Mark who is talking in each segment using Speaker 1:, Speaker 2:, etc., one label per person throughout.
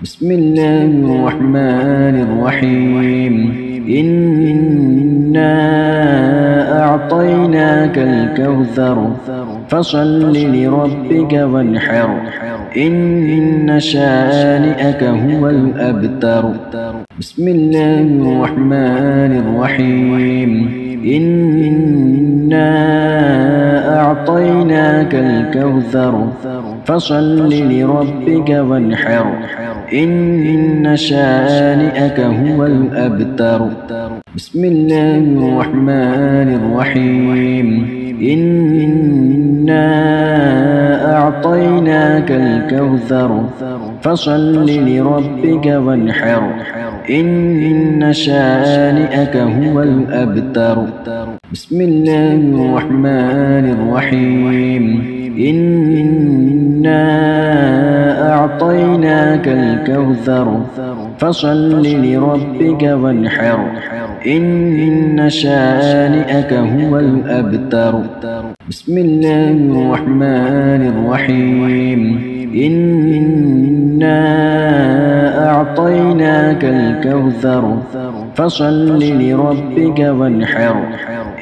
Speaker 1: بسم الله الرحمن الرحيم إنا أعطيناك الكوثر فصل لربك وانحر إن شانئك هو الأبتر بسم الله الرحمن الرحيم إنا أعطيناك الكوثر فصل لربك وانحر إن شانئك هو الأبتر بسم الله الرحمن الرحيم إنا أعطيناك الكوثر فصل لربك وانحر إن شانئك هو الأبتر بسم الله الرحمن الرحيم إنا أعطيناك الكوثر فصل لربك وانحر إن شانئك هو الأبتر بسم الله الرحمن الرحيم إنا أعطيناك الكوثر فصل لربك وانحر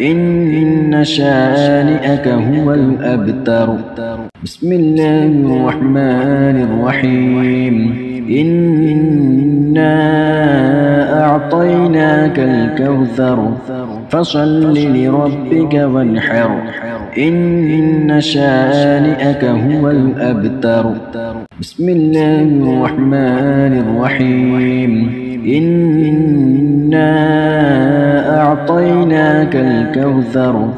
Speaker 1: إن شانئك هو الأبتر بسم الله الرحمن الرحيم إنا أعطيناك الكوثر فصل لربك وانحر إن شانئك هو الأبتر بسم الله الرحمن الرحيم إنا أعطيناك الكوثر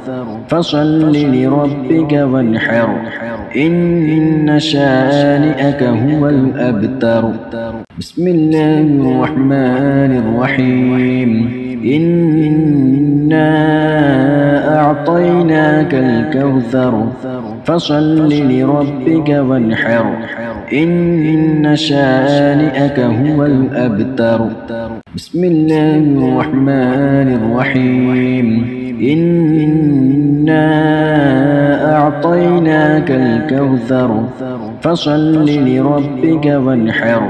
Speaker 1: فصل لربك وانحر إن شانئك هو الأبتر بسم الله الرحمن الرحيم إنا أعطيناك الكوثر فصل لربك وانحر إن شانئك هو الأبتر بسم الله الرحمن الرحيم إنا أعطيناك الكوثر فصل لربك وانحر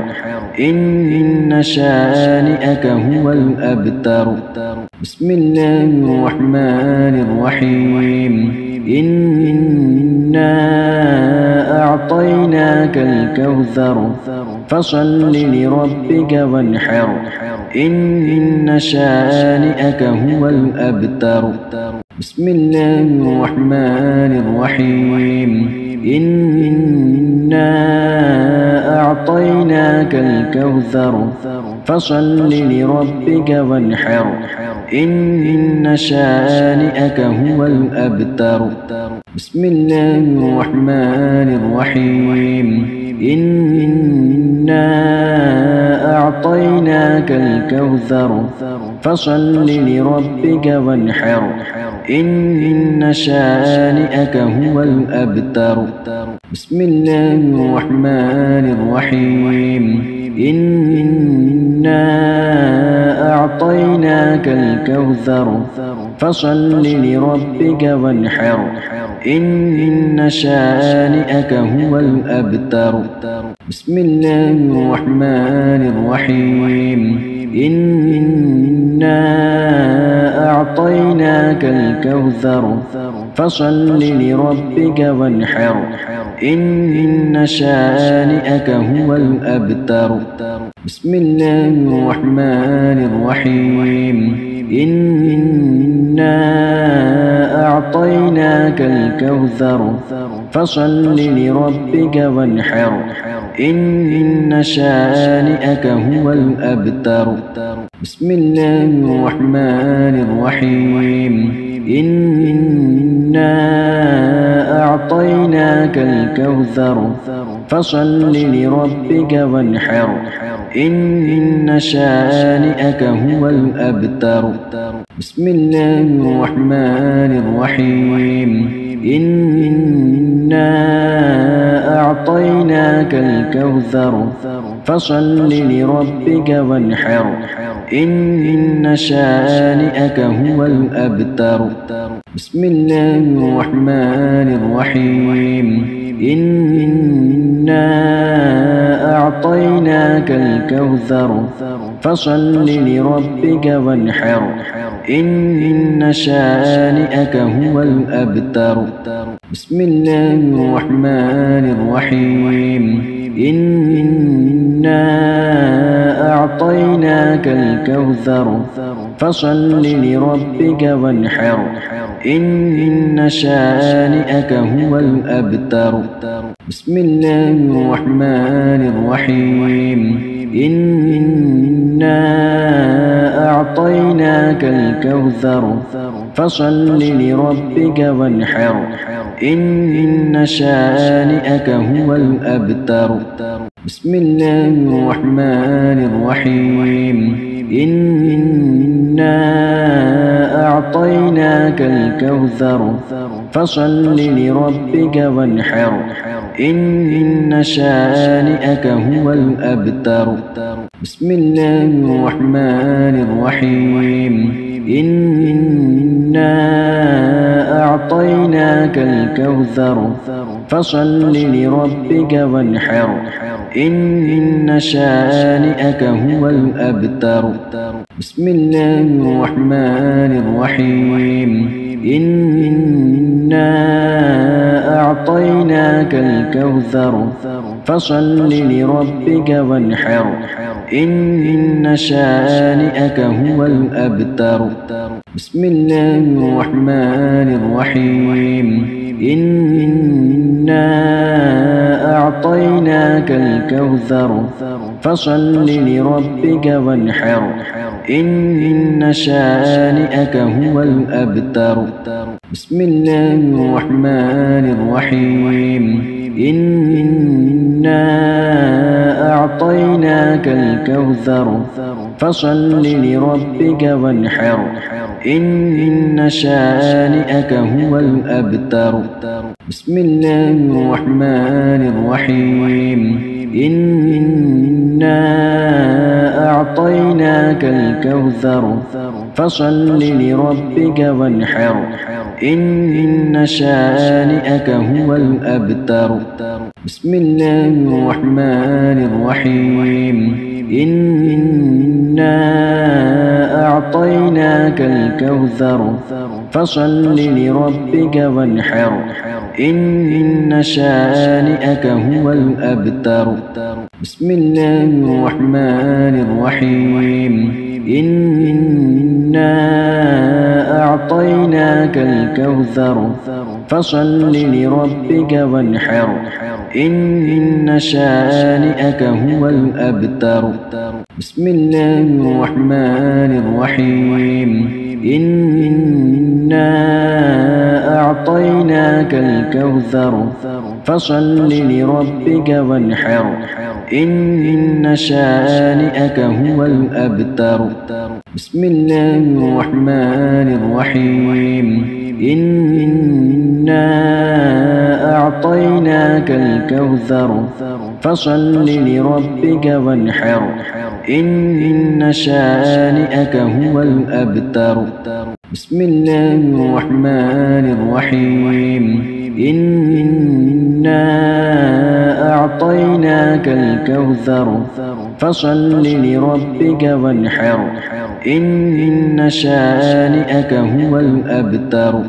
Speaker 1: إن شانئك هو الأبتر بسم الله الرحمن الرحيم إنا أعطيناك الكوثر فصل لربك وانحر إن شانئك هو الأبتر بسم الله الرحمن الرحيم إنا أعطيناك الكوثر فصل لربك وانحر إن شانئك هو الأبتر بسم الله الرحمن الرحيم إنا أعطيناك الكوثر فصل لربك وانحر إن شانئك هو الأبتر بسم الله الرحمن الرحيم إنا أعطيناك الكوثر فصل لربك وانحر إن شانئك هو الأبتر بسم الله الرحمن الرحيم إنا أعطيناك الكوثر فصل لربك وانحر إن شانئك هو الأبتر بسم الله الرحمن الرحيم إنا أعطيناك الكوثر فصل لربك وانحر إن شانئك هو الأبتر بسم الله الرحمن الرحيم إنا أعطيناك الكوثر فصل لربك وانحر إن شانئك هو الأبتر بسم الله الرحمن الرحيم إنا أعطيناك الكوثر فصل لربك وانحر إن شانئك هو الأبتر بسم الله الرحمن الرحيم إنا أعطيناك الكوثر فصل لربك وانحر إن شانئك هو الأبتر بسم الله الرحمن الرحيم إنا أعطيناك الكوثر فصل لربك وانحر إن شانئك هو الأبتر بسم الله الرحمن الرحيم إنا أعطيناك الكوثر فصل لربك وانحر إن شانئك هو الأبتر بسم الله الرحمن الرحيم إنا أعطيناك الكوثر فصل لربك وانحر إن شانئك هو الأبتر بسم الله الرحمن الرحيم إنا أعطيناك الكوثر فصل لربك وانحر إن شانئك هو الأبتر بسم الله الرحمن الرحيم إنا أعطيناك الكوثر فصل لربك وانحر إن شانئك هو الأبتر بسم الله الرحمن الرحيم إنا أعطيناك الكوثر فصل لربك وانحر إن شانئك هو الأبتر بسم الله الرحمن الرحيم إنا أعطيناك الكوثر فصل لربك وانحر إن شانئك هو الأبتر بسم الله الرحمن الرحيم إنا أعطيناك الكوثر فصل لربك وانحر إن شانئك هو الأبتر بسم الله الرحمن الرحيم إنا أعطيناك الكوثر فصل لربك وانحر إن شانئك هو الأبتر بسم الله الرحمن الرحيم إنا أعطيناك الكوثر فصل لربك وانحر إن شانئك هو الأبتر بسم الله الرحمن الرحيم إنا أعطيناك الكوثر فصل لربك وانحر إن شانئك هو الأبتر بسم الله الرحمن الرحيم إنا أعطيناك الكوثر فصل لربك وانحر إن شانئك هو الأبتر بسم الله الرحمن الرحيم إنا أعطيناك الكوثر فصل لربك وانحر إن شانئك هو الأبتر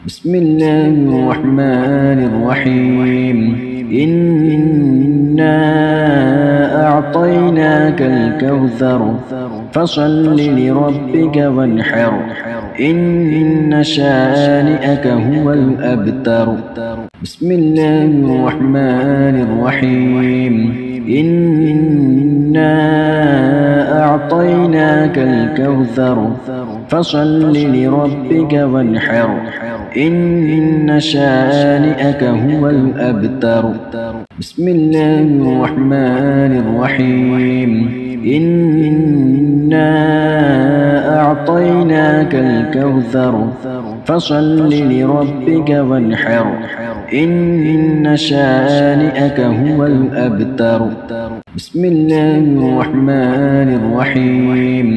Speaker 1: بسم الله الرحمن الرحيم إنا أعطيناك الكوثر فصل لربك وانحر إن شانئك هو الأبتر بسم الله الرحمن الرحيم إنا أعطيناك الكوثر فصل لربك وانحر إن شانئك هو الأبتر بسم الله الرحمن الرحيم إنا أعطيناك الكوثر فصل لربك وانحر إن شانئك هو الأبتر بسم الله الرحمن الرحيم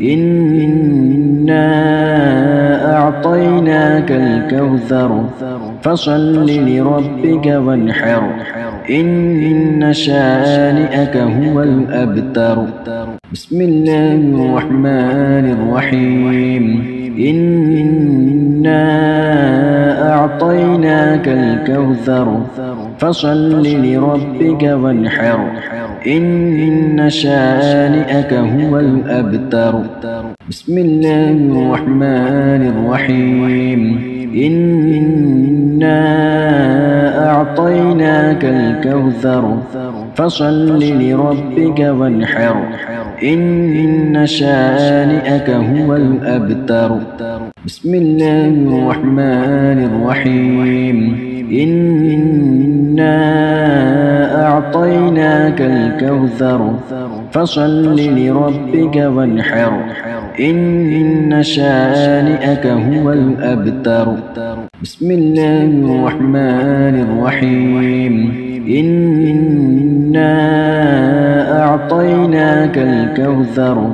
Speaker 1: إنا أعطيناك الكوثر فصل لربك وانحر إن شانئك هو الأبتر بسم الله الرحمن الرحيم إنا أعطيناك الكوثر فصل لربك وانحر إن شانئك هو الأبتر بسم الله الرحمن الرحيم إنا أعطيناك الكوثر فصل لربك وانحر إن شانئك هو الأبتر بسم الله الرحمن الرحيم إنا أعطيناك الكوثر فصل لربك وانحر إن شانئك هو الأبتر بسم الله الرحمن الرحيم إنا أعطيناك الكوثر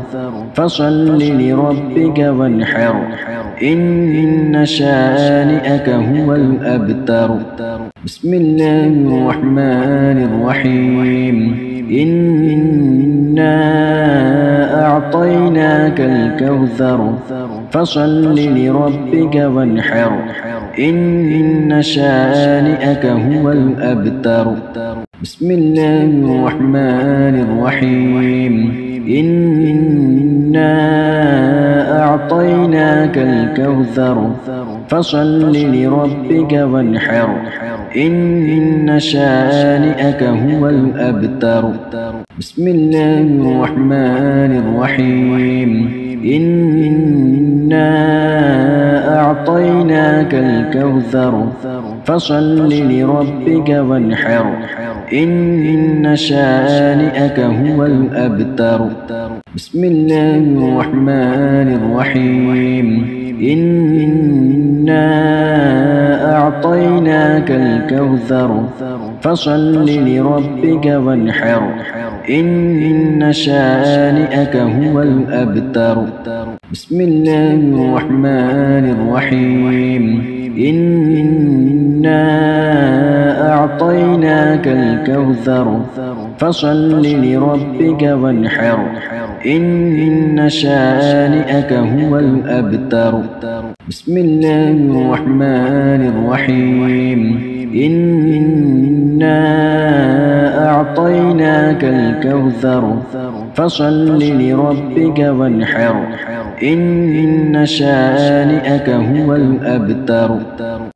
Speaker 1: فصل لربك وانحر إن شانئك هو الأبتر بسم الله الرحمن الرحيم إنا أعطيناك الكوثر فصل لربك وانحر إن شانئك هو الأبتر بسم الله الرحمن الرحيم إنا أعطيناك الكوثر فصل لربك وانحر إن شانئك هو الأبتر بسم الله الرحمن الرحيم إنا أعطيناك الكوثر فصل لربك وانحر إن شانئك هو الأبتر بسم الله الرحمن الرحيم إنا أعطيناك الكوثر فصل لربك وانحر إن شانئك هو الأبتر بسم الله الرحمن الرحيم إنا أعطيناك الكوثر فصل لربك وانحر إن شانئك هو الأبتر بسم الله الرحمن الرحيم إنا أعطيناك الكوثر فصل لربك وانحر إن شانئك هو الأبتر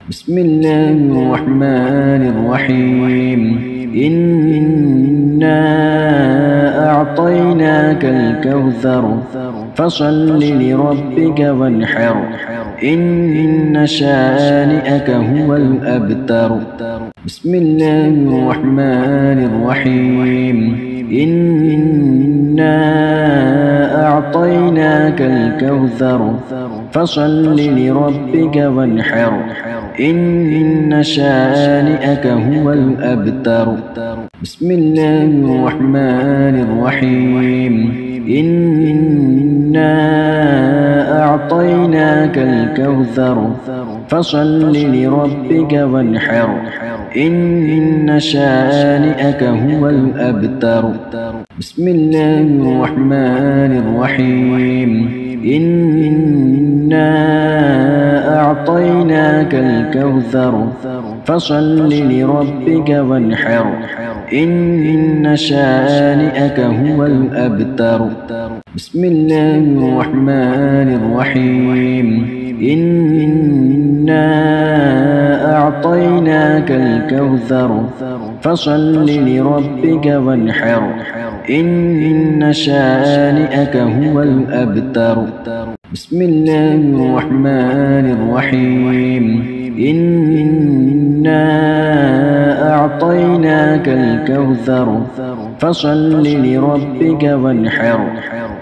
Speaker 1: بسم الله الرحمن الرحيم إنا أعطيناك الكوثر فصل لربك وانحر إن شانئك هو الأبتر بسم الله الرحمن الرحيم إنا أعطيناك الكوثر فصل لربك وانحر إن شانئك هو الأبتر بسم الله الرحمن الرحيم إنا أعطيناك الكوثر فصل لربك وانحر إن شانئك هو الأبتر بسم الله الرحمن الرحيم إنا أعطيناك الكوثر فصل لربك وانحر إن شانئك هو الأبتر بسم الله الرحمن الرحيم إنا أعطيناك الكوثر فصل لربك وانحر إن شانئك هو الأبتر بسم الله الرحمن الرحيم إنا أعطيناك الكوثر فصل لربك وانحر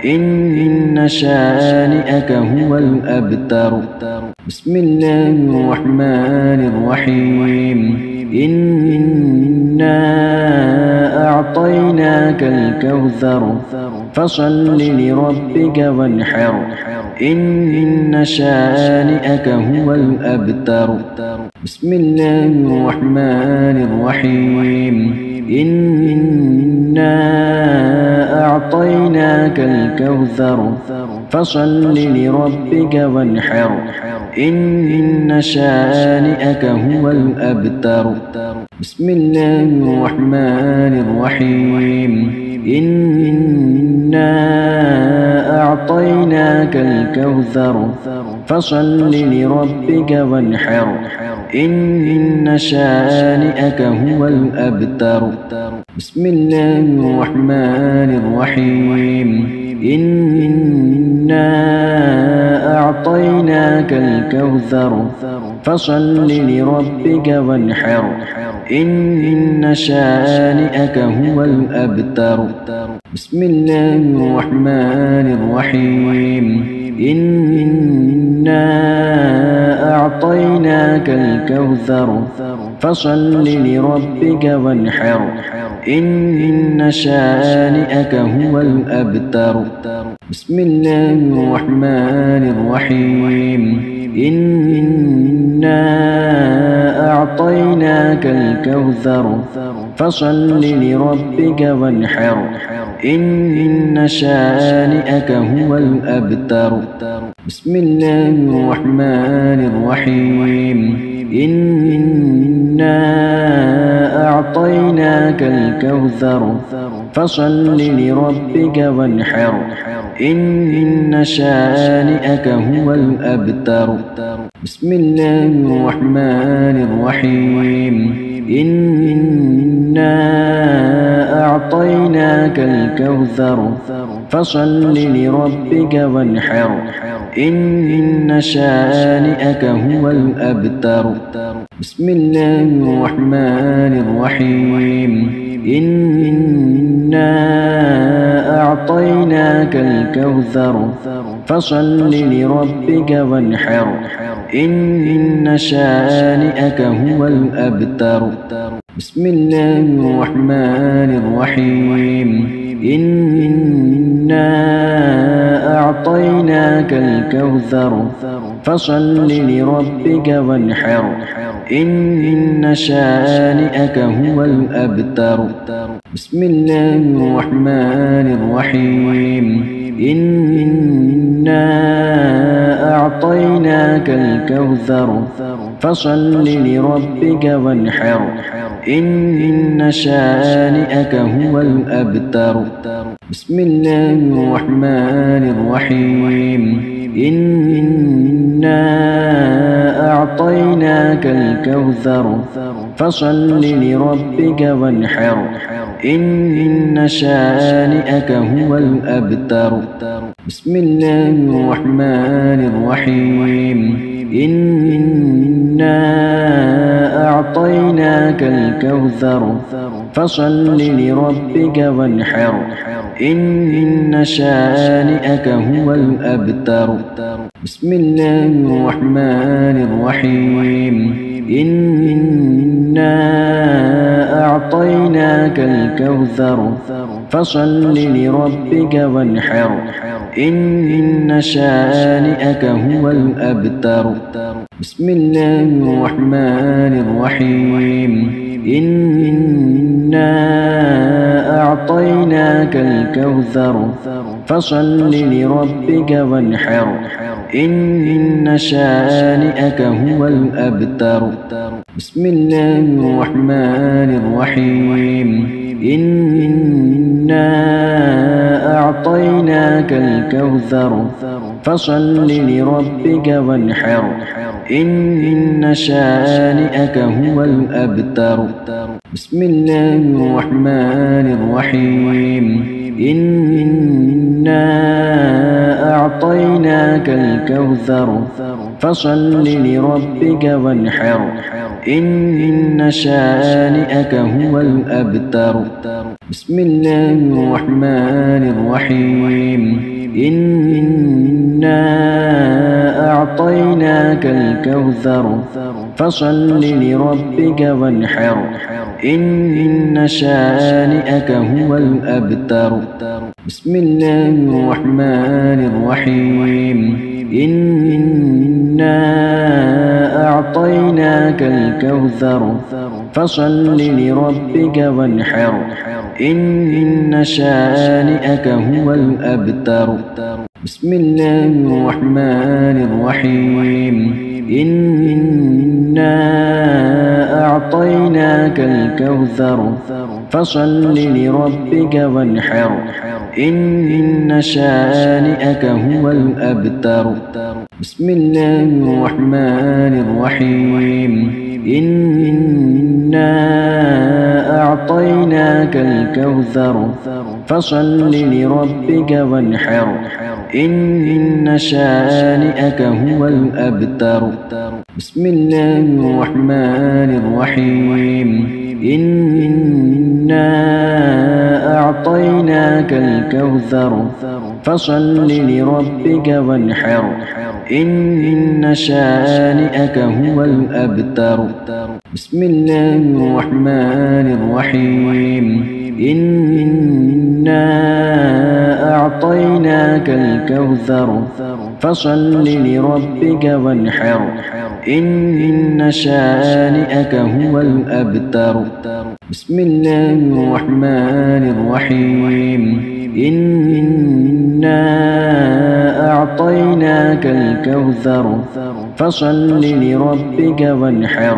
Speaker 1: إن شانئك هو الأبتر بسم الله الرحمن الرحيم إنا أعطيناك الكوثر فصل لربك وانحر إن شانئك هو الأبتر بسم الله الرحمن الرحيم إنا أعطيناك الكوثر فصل لربك وانحر إن شانئك هو الأبتر بسم الله الرحمن الرحيم إنا أعطيناك الكوثر فصل لربك وانحر إن شانئك هو الأبتر بسم الله الرحمن الرحيم إنا أعطيناك الكوثر فصل لربك وانحر إن شانئك هو الأبتر بسم الله الرحمن الرحيم إنا أعطيناك الكوثر فصل لربك وانحر إن شانئك هو الأبتر بسم الله الرحمن الرحيم إنا أعطيناك الكوثر فصل لربك وانحر إن شانئك هو الأبتر بسم الله الرحمن الرحيم إنا أعطيناك الكوثر فصل لربك وانحر إن شانئك هو الأبتر بسم الله الرحمن الرحيم إنا أعطيناك الكوثر فصل لربك وانحر إن شانئك هو الأبتر بسم الله الرحمن الرحيم إنا أعطيناك الكوثر فصل لربك وانحر إن شانئك هو الأبتر بسم الله الرحمن الرحيم إنا أعطيناك الكوثر فصل لربك وانحر إن شانئك هو الأبتر بسم الله الرحمن الرحيم إنا أعطيناك الكوثر فصل لربك وانحر إن شانئك هو الأبتر بسم الله الرحمن الرحيم إنا أعطيناك الكوثر فصل لربك وانحر إن شانئك هو الأبتر بسم الله الرحمن الرحيم إنا أعطيناك الكوثر فصل لربك وانحر إن شانئك هو الأبتر بسم الله الرحمن الرحيم إنا أعطيناك الكوثر فصل لربك وانحر إن شانئك هو الأبتر بسم الله الرحمن الرحيم إنا أعطيناك الكوثر فصل لربك وانحر إن شانئك هو الأبتر بسم الله الرحمن الرحيم إنا أعطيناك الكوثر فصل لربك وانحر إن شانئك هو الأبتر بسم الله الرحمن الرحيم إنا أعطيناك الكوثر فصل لربك وانحر إن شانئك هو الأبتر بسم الله الرحمن الرحيم إنا أعطيناك الكوثر فصل لربك وانحر إن شانئك هو الأبتر. بسم الله الرحمن الرحيم. إنا أعطيناك الكوثر فصل لربك وانحر إن شانئك هو الأبتر. بسم الله الرحمن الرحيم. إنا أعطيناك الكوثر فصل لربك وانحر إن شانئك هو الأبتر. بسم الله الرحمن الرحيم. إنا أعطيناك الكوثر فصل لربك وانحر إن شانئك هو الأبتر. بسم الله الرحمن الرحيم. إنا أعطيناك الكوثر فصل لربك وانحر إن شانئك هو الأبتر. بسم الله الرحمن الرحيم. إنا أعطيناك الكوثر فصل لربك وانحر إن شانئك هو الأبتر. بسم الله الرحمن الرحيم. إنا أعطيناك الكوثر فصل لربك وانحر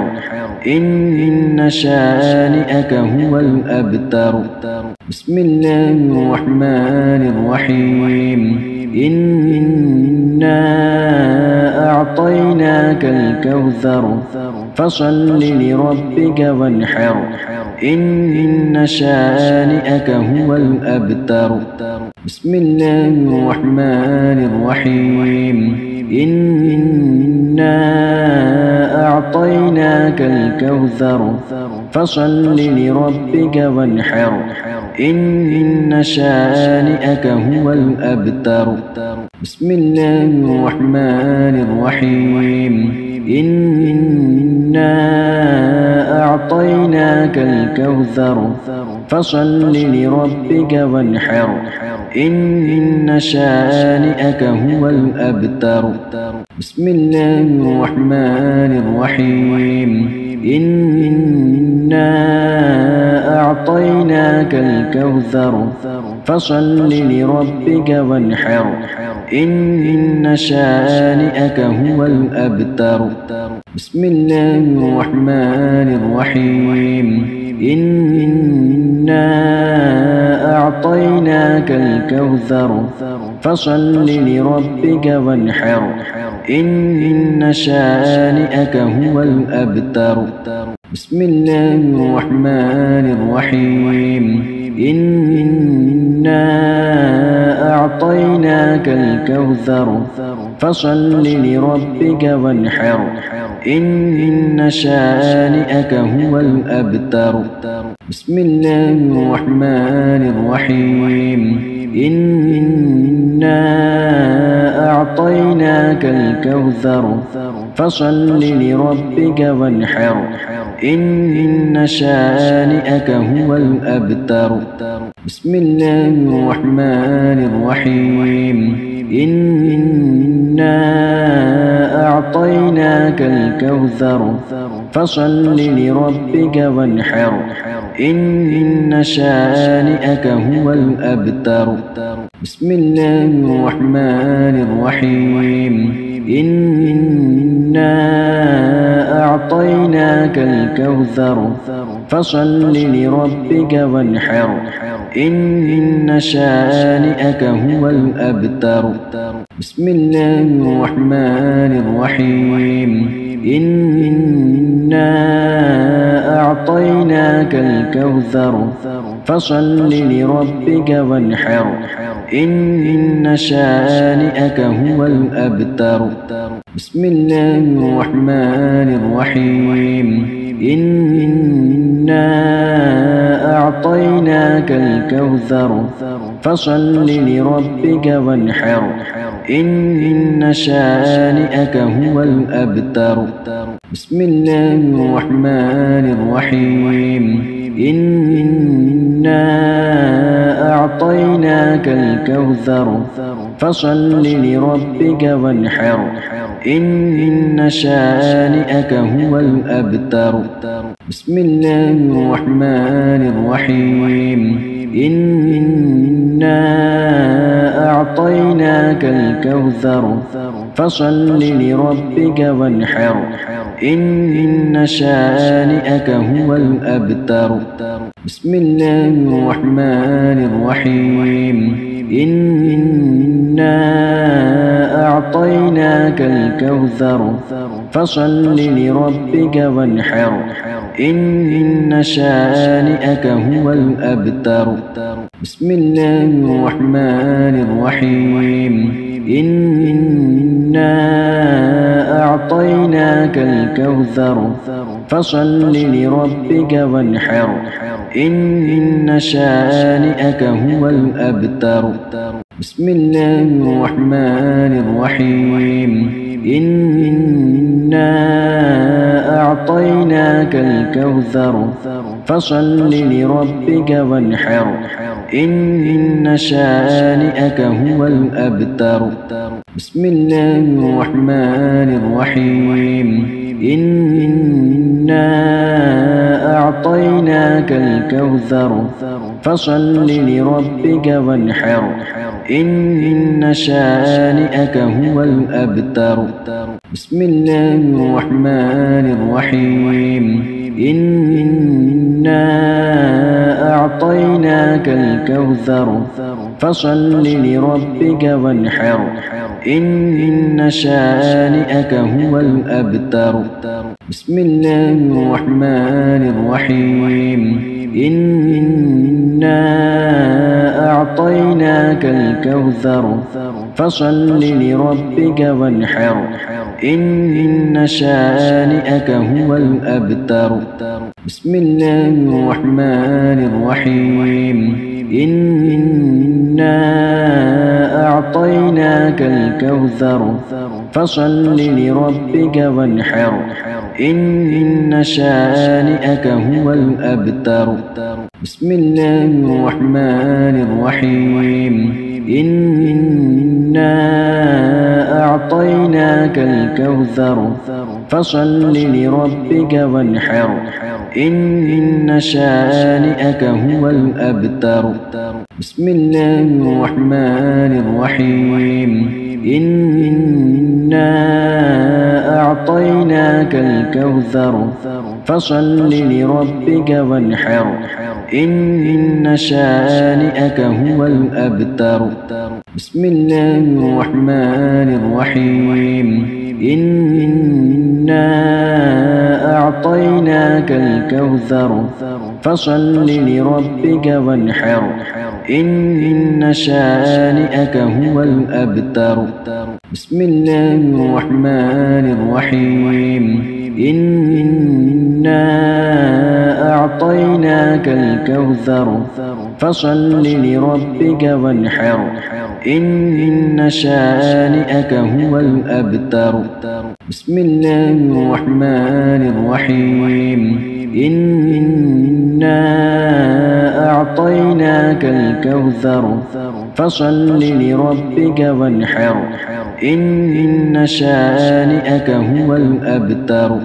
Speaker 1: إن شانئك هو الأبتر. بسم الله الرحمن الرحيم. إنا أعطيناك الكوثر فصل لربك وانحر إن شانئك هو الأبتر. بسم الله الرحمن الرحيم. إنا أعطيناك الكوثر فصل لربك وانحر إن شانئك هو الأبتر. بسم الله الرحمن الرحيم. إنا أعطيناك الكوثر فصل لربك وانحر إن شانئك هو الأبتر. بسم الله الرحمن الرحيم. إنا أعطيناك الكوثر فصل لربك وانحر إن شانئك هو الأبتر. بسم الله الرحمن الرحيم. إنا أعطيناك الكوثر فصل لربك وانحر إن شانئك هو الأبتر. بسم الله الرحمن الرحيم. إنا أعطيناك الكوثر فصل لربك وانحر إن شانئك هو الأبتر. بسم الله الرحمن الرحيم. إنا أعطيناك الكوثر فصل لربك وانحر إن شانئك هو الأبتر. بسم الله الرحمن الرحيم. إنا أعطيناك الكوثر فصل لربك وانحر إن شانئك هو الأبتر. بسم الله الرحمن الرحيم. إنا أعطيناك الكوثر فصل لربك وانحر إن شانئك هو الأبتر. بسم الله الرحمن الرحيم. إنا أعطيناك الكوثر فصل لربك وانحر إن شانئك هو الأبتر. بسم الله الرحمن الرحيم. إنا أعطيناك الكوثر فصل لربك وانحر إن شانئك هو الأبتر بسم الله الرحمن الرحيم إنا أعطيناك الكوثر فصل لربك وانحر إن شانئك هو الأبتر بسم الله الرحمن الرحيم إنا أعطيناك الكوثر فصل لربك وانحر إن شانئك هو الأبتر بسم الله الرحمن الرحيم إنا أعطيناك الكوثر فصل لربك وانحر إن شانئك هو الأبتر بسم الله الرحمن الرحيم إنا أعطيناك الكوثر فصل لربك وانحر إن شانئك هو الأبتر بسم الله الرحمن الرحيم إنا أعطيناك الكوثر فصل لربك وانحر إن شانئك هو الأبتر بسم الله الرحمن الرحيم إنا أعطيناك الكوثر فصل لربك وانحر إن شانئك هو الأبتر بسم الله الرحمن الرحيم إنا أعطيناك الكوثر فصل لربك وانحر إن شانئك هو الأبتر بسم الله الرحمن الرحيم إنا أعطيناك الكوثر فصل لربك وانحر إن شانئك هو الأبتر بسم الله الرحمن الرحيم إنا أعطيناك الكوثر فصل لربك وانحر إن شانئك هو الأبتر بسم الله الرحمن الرحيم إنا أعطيناك الكوثر فصل لربك وانحر إن شانئك هو الأبتر بسم الله الرحمن الرحيم إنا أعطيناك الكوثر فصل لربك وانحر إن شانئك هو الأبتر بسم الله الرحمن الرحيم إنا أعطيناك الكوثر فصل لربك وانحر إن شانئك هو الأبتر بسم الله الرحمن الرحيم إنا أعطيناك الكوثر فصل لربك وانحر إن شانئك هو الأبتر بسم الله الرحمن الرحيم إنا أعطيناك الكوثر فصل لربك وانحر إن شانئك هو الأبتر